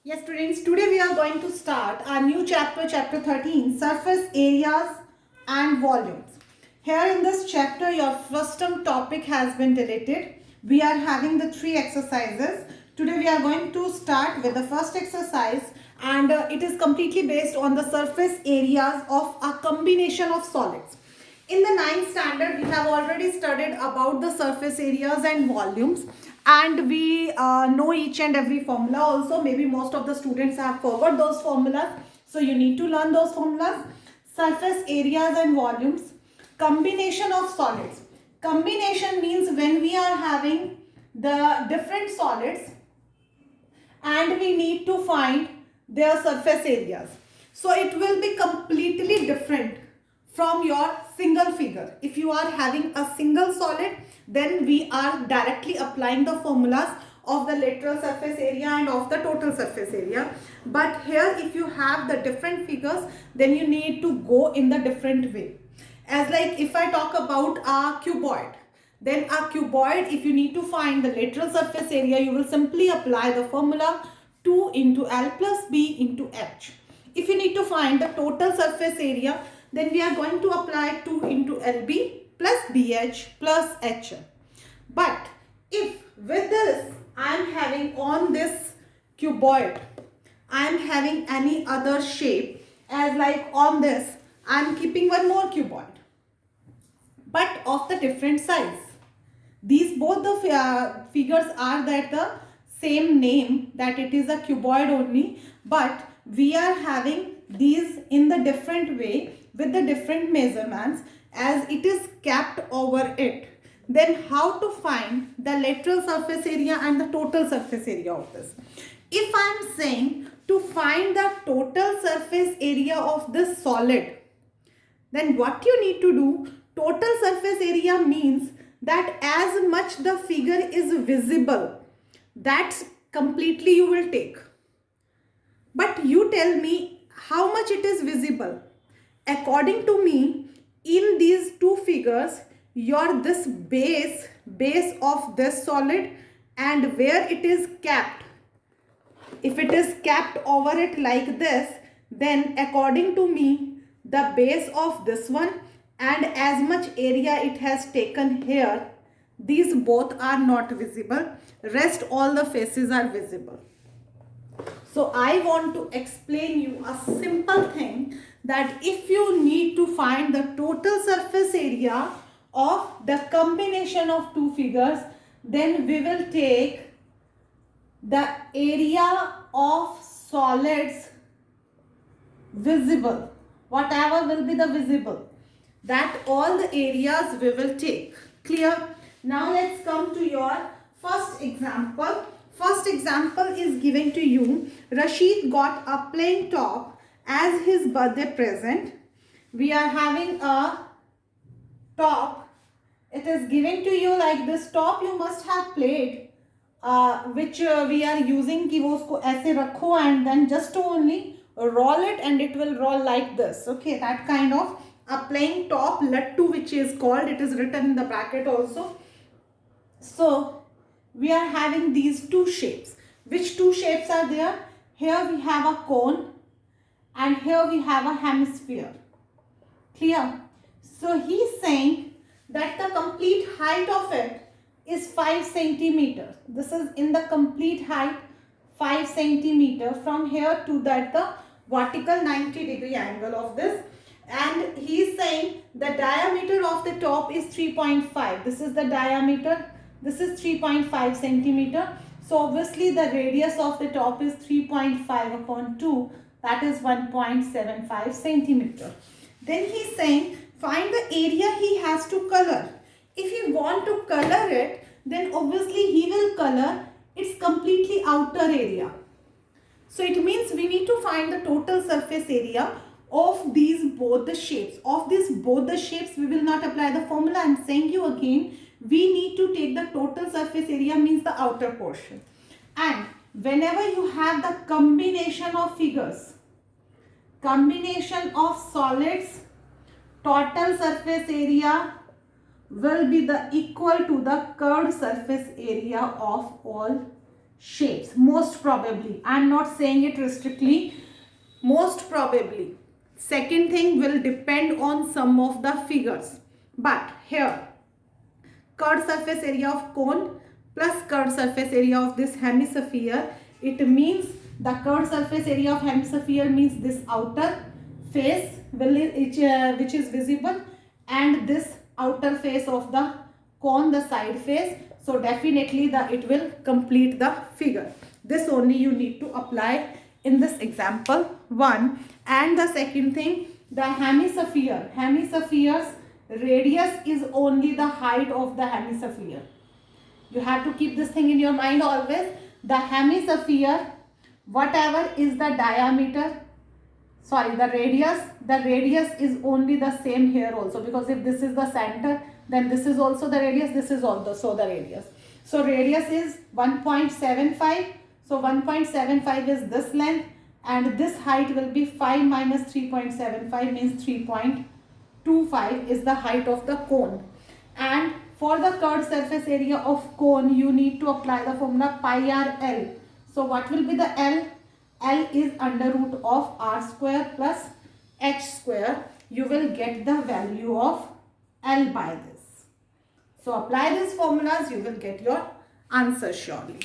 Yes, students, today we are going to start our new chapter, chapter 13, surface areas and volumes. Here in this chapter, your first term topic has been deleted. We are having the three exercises. Today we are going to start with the first exercise, and it is completely based on the surface areas of a combination of solids. In the ninth standard, we have already studied about the surface areas and volumes, and we know each and every formula also. Maybe most of the students have forgot those formulas, so you need to learn those formulas. Surface areas and volumes, combination of solids. Combination means when we are having the different solids and we need to find their surface areas. So it will be completely different from your single figure. If you are having a single solid, then we are directly applying the formulas of the lateral surface area and of the total surface area. But here if you have the different figures, then you need to go in the different way. As like if I talk about a cuboid, then a cuboid, if you need to find the lateral surface area, you will simply apply the formula 2 into L plus B into H. If you need to find the total surface area, then we are going to apply 2 into LB plus BH plus H. But if with this I am having on this cuboid, I am having any other shape, as like on this, I am keeping one more cuboid, but of the different size. These both the figures are that the same name, that it is a cuboid only, but we are having these in the different way with the different measurements as it is capped over it. Then how to find the lateral surface area and the total surface area of this? If I am saying to find the total surface area of this solid, then what you need to do, total surface area means that as much the figure is visible, that's completely you will take. But you tell me how much it is visible. According to me, in these two figures, your this base of this solid and where it is capped, if it is capped over it like this, then according to me, the base of this one and as much area it has taken here, these both are not visible. Rest all the faces are visible. So I want to explain you a simple thing, that if you need to find the total surface area of the combination of two figures, then we will take the area of solids visible, whatever will be the visible, that all the areas we will take. Clear? Now let's come to your first example. First example is given to you. Rashid got a plain top as his birthday present. We are having a top. It is given to you like this top. You must have played, which we are using कि वो उसको ऐसे रखो and then just to only roll it and it will roll like this. Okay, that kind of a plain top lattu, which is called. It is written in the bracket also. So we are having these two shapes. Which two shapes are there? Here we have a cone and here we have a hemisphere. Clear? So he is saying that the complete height of it is 5 centimeters. This is in the complete height 5 centimeters from here to that the vertical 90-degree angle of this. And he is saying the diameter of the top is 3.5. This is the diameter. This is 3.5 centimeter. So obviously the radius of the top is 3.5 upon 2. That is 1.75 centimeter. Then he is saying find the area he has to color. If you want to color it, then obviously he will color its completely outer area. So it means we need to find the total surface area of these both the shapes. Of these both the shapes, we will not apply the formula. I am saying you again, we need to take the total surface area means the outer portion. And whenever you have the combination of figures, combination of solids, total surface area will be the equal to the curved surface area of all shapes, most probably. I am not saying it strictly, most probably. Second thing will depend on some of the figures. But here, curved surface area of cone plus curved surface area of this hemisphere, it means the curved surface area of hemisphere means this outer face which is visible, and this outer face of the cone, the side face. So definitely it will complete the figure. This only you need to apply in this example 1. And the second thing, the hemisphere's radius is only the height of the hemisphere. You have to keep this thing in your mind always. The hemisphere, whatever is the diameter, sorry, the radius is only the same here also, because if this is the center, then this is also the radius, this is also the radius. So radius is 1.75. So 1.75 is this length, and this height will be 5 minus 3.75 means 3.25 is the height of the cone. And for the curved surface area of cone, you need to apply the formula pi r L. So what will be the L? L is under root of r square plus h square. You will get the value of L by this. So apply these formulas, you will get your answer surely.